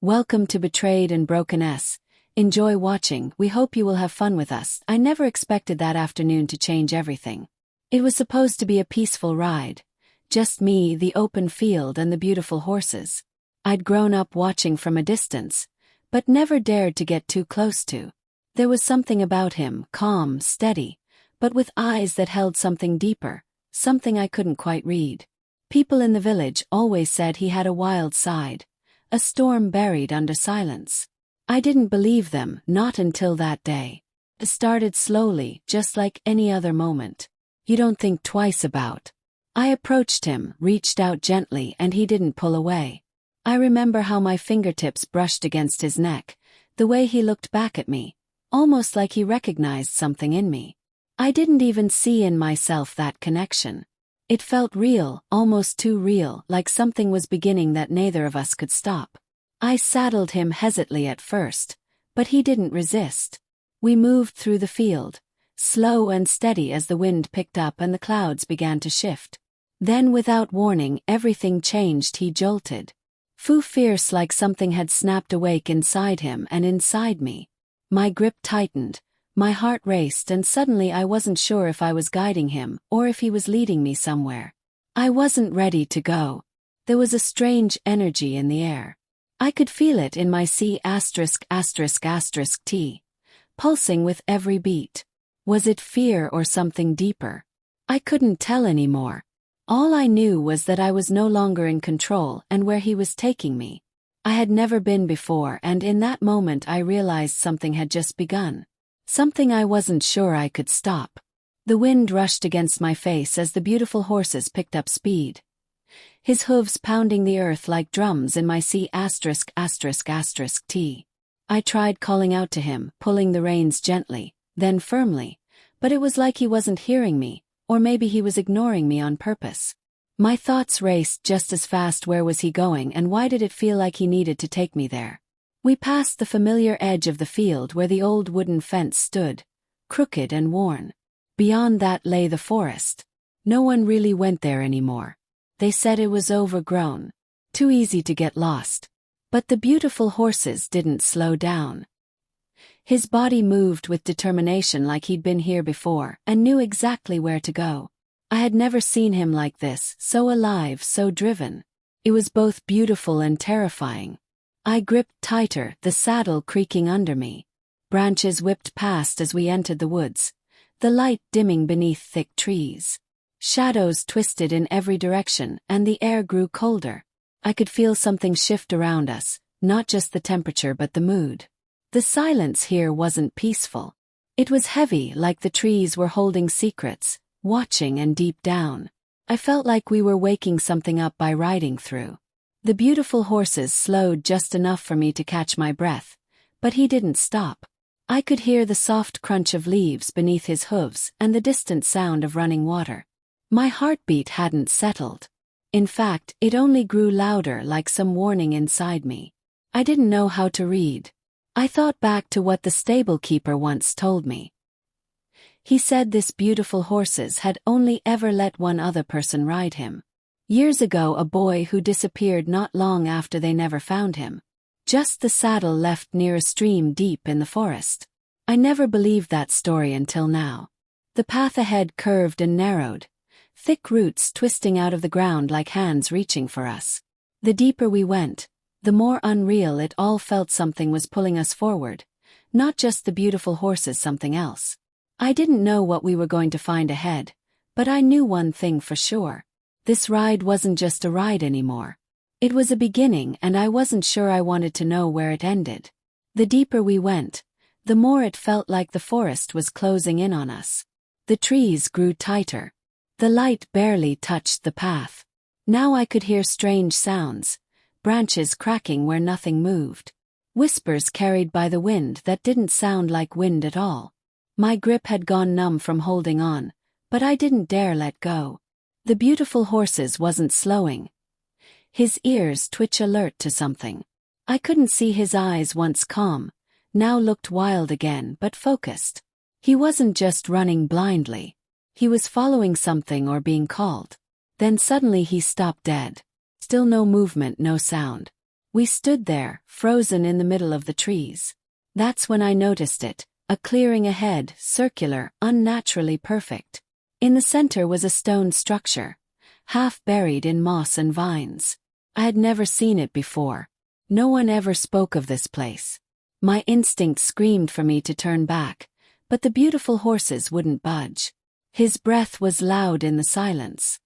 Welcome to Betrayed and Broken S. Enjoy watching, we hope you will have fun with us. I never expected that afternoon to change everything. It was supposed to be a peaceful ride. Just me, the open field and the beautiful horses. I'd grown up watching from a distance, but never dared to get too close to. There was something about him, calm, steady, but with eyes that held something deeper, something I couldn't quite read. People in the village always said he had a wild side. A storm buried under silence. I didn't believe them, not until that day. It started slowly, just like any other moment. You don't think twice about. I approached him, reached out gently, and he didn't pull away. I remember how my fingertips brushed against his neck, the way he looked back at me, almost like he recognized something in me. I didn't even see in myself that connection. It felt real, almost too real, like something was beginning that neither of us could stop. I saddled him hesitantly at first, but he didn't resist. We moved through the field, slow and steady as the wind picked up and the clouds began to shift. Then without warning everything changed. He jolted. Fierce, like something had snapped awake inside him and inside me. My grip tightened. My heart raced and suddenly I wasn't sure if I was guiding him or if he was leading me somewhere. I wasn't ready to go. There was a strange energy in the air. I could feel it in my C*******T, pulsing with every beat. Was it fear or something deeper? I couldn't tell anymore. All I knew was that I was no longer in control and where he was taking me. I had never been before, and in that moment I realized something had just begun. Something I wasn't sure I could stop. The wind rushed against my face as the beautiful horses picked up speed. His hooves pounding the earth like drums in my C******T. I tried calling out to him, pulling the reins gently, then firmly, but it was like he wasn't hearing me, or maybe he was ignoring me on purpose. My thoughts raced just as fast. Where was he going and why did it feel like he needed to take me there? We passed the familiar edge of the field where the old wooden fence stood, crooked and worn. Beyond that lay the forest. No one really went there anymore. They said it was overgrown. Too easy to get lost. But the beautiful horses didn't slow down. His body moved with determination like he'd been here before and knew exactly where to go. I had never seen him like this, so alive, so driven. It was both beautiful and terrifying. I gripped tighter, the saddle creaking under me. Branches whipped past as we entered the woods, the light dimming beneath thick trees. Shadows twisted in every direction, and the air grew colder. I could feel something shift around us, not just the temperature but the mood. The silence here wasn't peaceful. It was heavy, like the trees were holding secrets, watching, and deep down, I felt like we were waking something up by riding through. The beautiful horses slowed just enough for me to catch my breath, but he didn't stop. I could hear the soft crunch of leaves beneath his hooves and the distant sound of running water. My heartbeat hadn't settled. In fact, it only grew louder, like some warning inside me. I didn't know how to read. I thought back to what the stable keeper once told me. He said this beautiful horses had only ever let one other person ride him. Years ago, a boy who disappeared not long after they never found him. Just the saddle left near a stream deep in the forest. I never believed that story until now. The path ahead curved and narrowed, thick roots twisting out of the ground like hands reaching for us. The deeper we went, the more unreal it all felt. Something was pulling us forward, not just the beautiful horses, something else. I didn't know what we were going to find ahead, but I knew one thing for sure. This ride wasn't just a ride anymore. It was a beginning, and I wasn't sure I wanted to know where it ended. The deeper we went, the more it felt like the forest was closing in on us. The trees grew tighter. The light barely touched the path. Now I could hear strange sounds, branches cracking where nothing moved. Whispers carried by the wind that didn't sound like wind at all. My grip had gone numb from holding on, but I didn't dare let go. The beautiful horses wasn't slowing. His ears twitch alert to something. I couldn't see his eyes, once calm, now looked wild again but focused. He wasn't just running blindly. He was following something or being called. Then suddenly he stopped dead. Still no movement, no sound. We stood there, frozen in the middle of the trees. That's when I noticed it, a clearing ahead, circular, unnaturally perfect. In the center was a stone structure, half buried in moss and vines. I had never seen it before. No one ever spoke of this place. My instinct screamed for me to turn back, but the beautiful horses wouldn't budge. His breath was loud in the silence.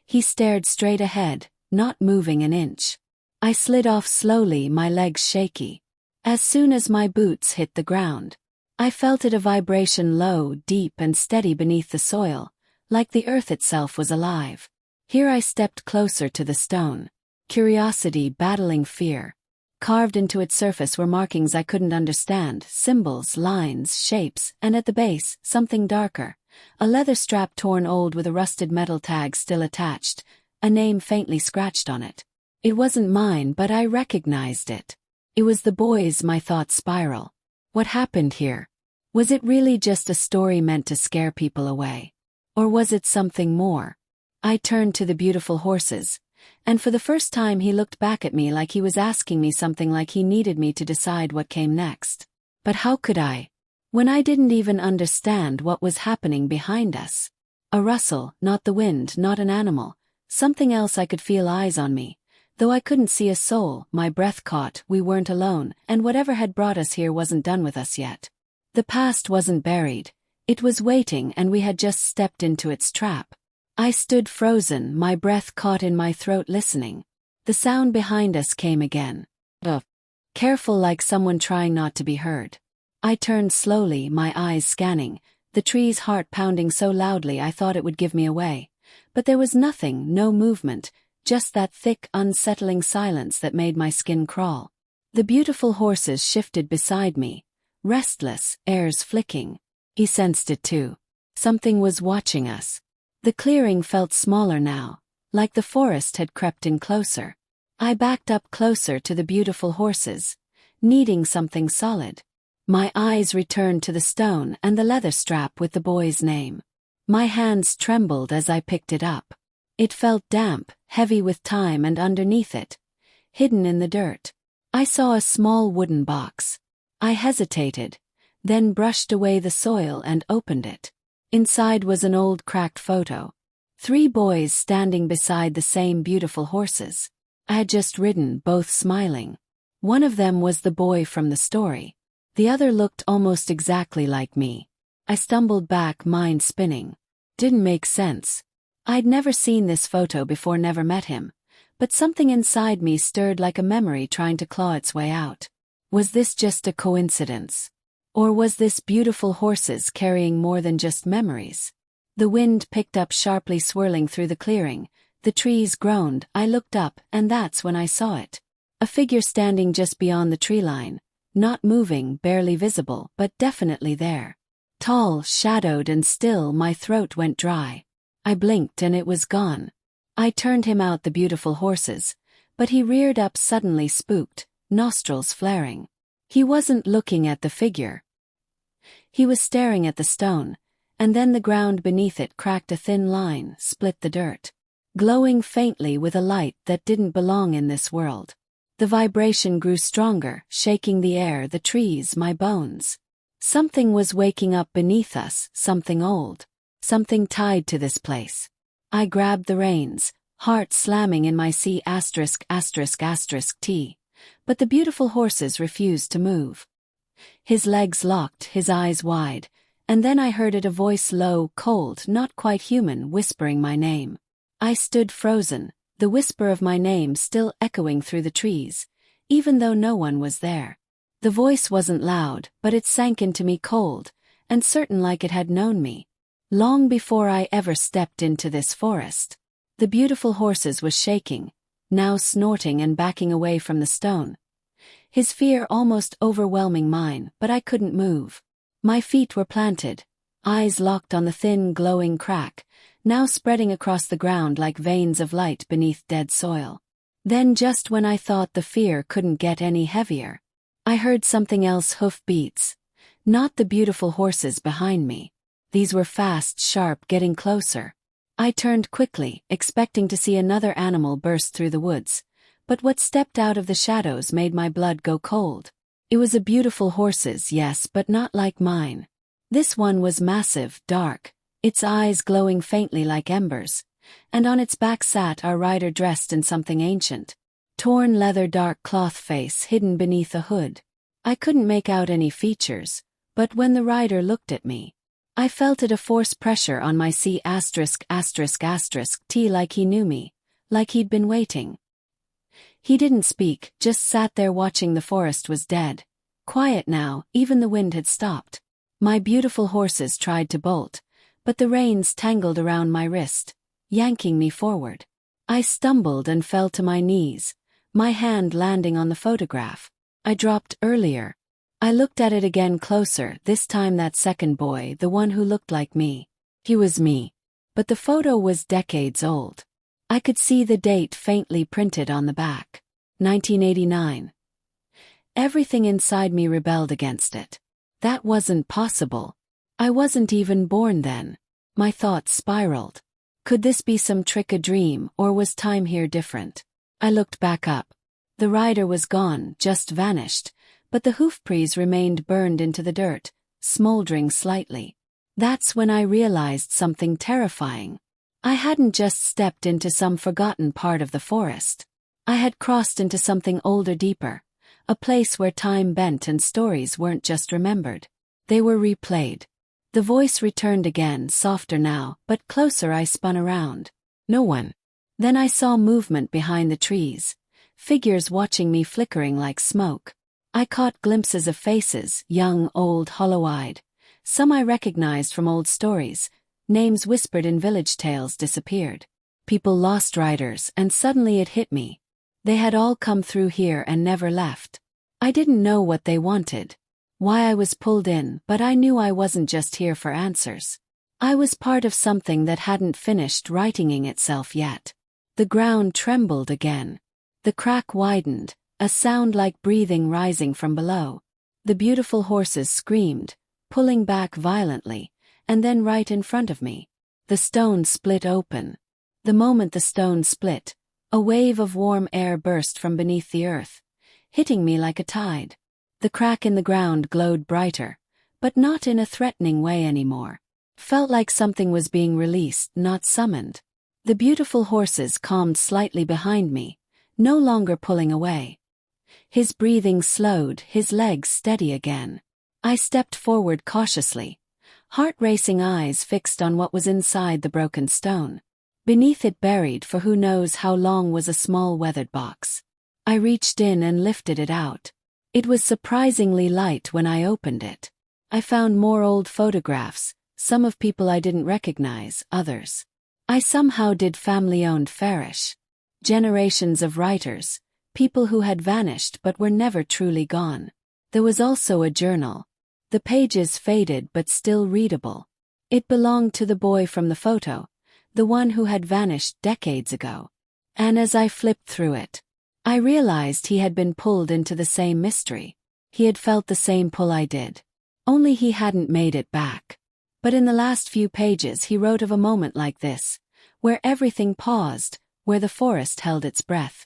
He stared straight ahead, not moving an inch. I slid off slowly, my legs shaky. As soon as my boots hit the ground, I felt it, a vibration low, deep and steady beneath the soil, like the earth itself was alive. Here I stepped closer to the stone, curiosity battling fear. Carved into its surface were markings I couldn't understand, symbols, lines, shapes, and at the base, something darker. A leather strap torn old with a rusted metal tag still attached, a name faintly scratched on it. It wasn't mine, but I recognized it. It was the boy's. My thoughts spiral. What happened here? Was it really just a story meant to scare people away? Or was it something more? I turned to the beautiful horses, and for the first time he looked back at me like he was asking me something, like he needed me to decide what came next. But how could I, when I didn't even understand what was happening behind us? A rustle, not the wind, not an animal, something else. I could feel eyes on me. Though I couldn't see a soul, my breath caught. We weren't alone, and whatever had brought us here wasn't done with us yet. The past wasn't buried. It was waiting, and we had just stepped into its trap. I stood frozen, my breath caught in my throat, listening. The sound behind us came again. Careful, like someone trying not to be heard. I turned slowly, my eyes scanning, the tree's heart pounding so loudly I thought it would give me away. But there was nothing, no movement, just that thick, unsettling silence that made my skin crawl. The beautiful horses shifted beside me, restless, airs flicking. He sensed it too. Something was watching us. The clearing felt smaller now, like the forest had crept in closer. I backed up closer to the beautiful horses, needing something solid. My eyes returned to the stone and the leather strap with the boy's name. My hands trembled as I picked it up. It felt damp, heavy with time, and underneath it, hidden in the dirt, I saw a small wooden box. I hesitated, then brushed away the soil and opened it. Inside was an old cracked photo. 3 boys standing beside the same beautiful horses I had just ridden, both smiling. One of them was the boy from the story. The other looked almost exactly like me. I stumbled back, mind spinning. Didn't make sense. I'd never seen this photo before, never met him, but something inside me stirred like a memory trying to claw its way out. Was this just a coincidence? Or was this beautiful horses carrying more than just memories? The wind picked up sharply, swirling through the clearing. The trees groaned. I looked up, and that's when I saw it. A figure standing just beyond the tree line, not moving, barely visible, but definitely there. Tall, shadowed and still. My throat went dry. I blinked and it was gone. I turned him out the beautiful horses, but he reared up suddenly, spooked, nostrils flaring. He wasn't looking at the figure. He was staring at the stone, and then the ground beneath it cracked. A thin line split the dirt, glowing faintly with a light that didn't belong in this world. The vibration grew stronger, shaking the air, the trees, my bones. Something was waking up beneath us, something old. Something tied to this place. I grabbed the reins, heart slamming in my C*******T, but the beautiful horses refused to move. His legs locked, his eyes wide, and then I heard it, a voice low, cold, not quite human, whispering my name. I stood frozen, the whisper of my name still echoing through the trees, even though no one was there. The voice wasn't loud, but it sank into me, cold, and certain, like it had known me. Long before I ever stepped into this forest. The beautiful horses was shaking, now snorting and backing away from the stone. His fear almost overwhelming mine, but I couldn't move. My feet were planted, eyes locked on the thin glowing crack, now spreading across the ground like veins of light beneath dead soil. Then, just when I thought the fear couldn't get any heavier, I heard something else, hoof beats. Not the beautiful horses behind me. These were fast, sharp, getting closer. I turned quickly, expecting to see another animal burst through the woods, but what stepped out of the shadows made my blood go cold. It was a beautiful horse's, yes, but not like mine. This one was massive, dark, its eyes glowing faintly like embers, and on its back sat our rider dressed in something ancient. Torn leather, dark cloth face hidden beneath a hood. I couldn't make out any features, but when the rider looked at me, I felt it a force pressure on my C******T like he knew me, like he'd been waiting. He didn't speak, just sat there watching. The forest was dead. Quiet now, even the wind had stopped. My beautiful horses tried to bolt, but the reins tangled around my wrist, yanking me forward. I stumbled and fell to my knees, my hand landing on the photograph I dropped earlier. I looked at it again closer, this time that second boy, the one who looked like me. He was me. But the photo was decades old. I could see the date faintly printed on the back. 1989. Everything inside me rebelled against it. That wasn't possible. I wasn't even born then. My thoughts spiraled. Could this be some trick, a dream, or was time here different? I looked back up. The rider was gone, just vanished, but the hoofprints remained burned into the dirt, smoldering slightly. That's when I realized something terrifying. I hadn't just stepped into some forgotten part of the forest. I had crossed into something older, deeper, a place where time bent and stories weren't just remembered. They were replayed. The voice returned again, softer now, but closer. I spun around. No one. Then I saw movement behind the trees, figures watching me flickering like smoke. I caught glimpses of faces, young, old, hollow-eyed. Some I recognized from old stories. Names whispered in village tales disappeared. People lost riders, and suddenly it hit me. They had all come through here and never left. I didn't know what they wanted, why I was pulled in, but I knew I wasn't just here for answers. I was part of something that hadn't finished writing itself yet. The ground trembled again. The crack widened, a sound like breathing rising from below. The beautiful horses screamed, pulling back violently, and then right in front of me, the stone split open. The moment the stone split, a wave of warm air burst from beneath the earth, hitting me like a tide. The crack in the ground glowed brighter, but not in a threatening way anymore. Felt like something was being released, not summoned. The beautiful horses calmed slightly behind me, no longer pulling away. His breathing slowed, his legs steady again. I stepped forward cautiously, heart-racing eyes fixed on what was inside the broken stone. Beneath it, buried for who knows how long, was a small weathered box. I reached in and lifted it out. It was surprisingly light when I opened it. I found more old photographs, some of people I didn't recognize, others I somehow did. Family-owned, fairish. Generations of writers, people who had vanished but were never truly gone. There was also a journal. The pages faded but still readable. It belonged to the boy from the photo, the one who had vanished decades ago. And as I flipped through it, I realized he had been pulled into the same mystery. He had felt the same pull I did. Only he hadn't made it back. But in the last few pages he wrote of a moment like this, where everything paused, where the forest held its breath.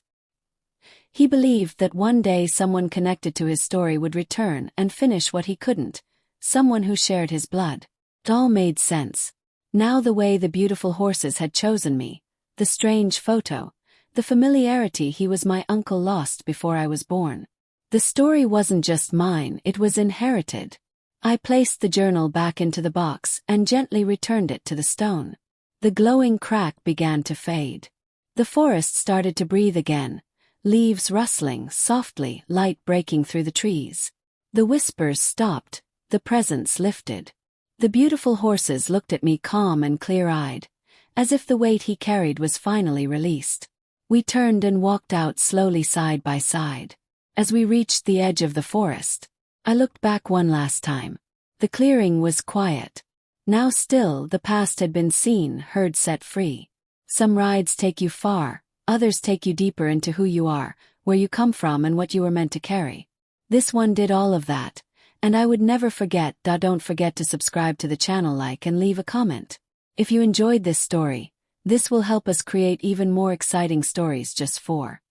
He believed that one day someone connected to his story would return and finish what he couldn't, someone who shared his blood. It all made sense. Now the way the beautiful horses had chosen me, the strange photo, the familiarity. He was my uncle lost before I was born. The story wasn't just mine, it was inherited. I placed the journal back into the box and gently returned it to the stone. The glowing crack began to fade. The forest started to breathe again, leaves rustling softly, light breaking through the trees. The whispers stopped, the presence lifted. The beautiful horses looked at me calm and clear-eyed, as if the weight he carried was finally released. We turned and walked out slowly side by side. As we reached the edge of the forest, I looked back one last time. The clearing was quiet. Now still, the past had been seen, heard, set free. Some rides take you far, others take you deeper into who you are, where you come from and what you were meant to carry. This one did all of that, and I would never forget. Don't forget to subscribe to the channel, like, and leave a comment. If you enjoyed this story, this will help us create even more exciting stories just for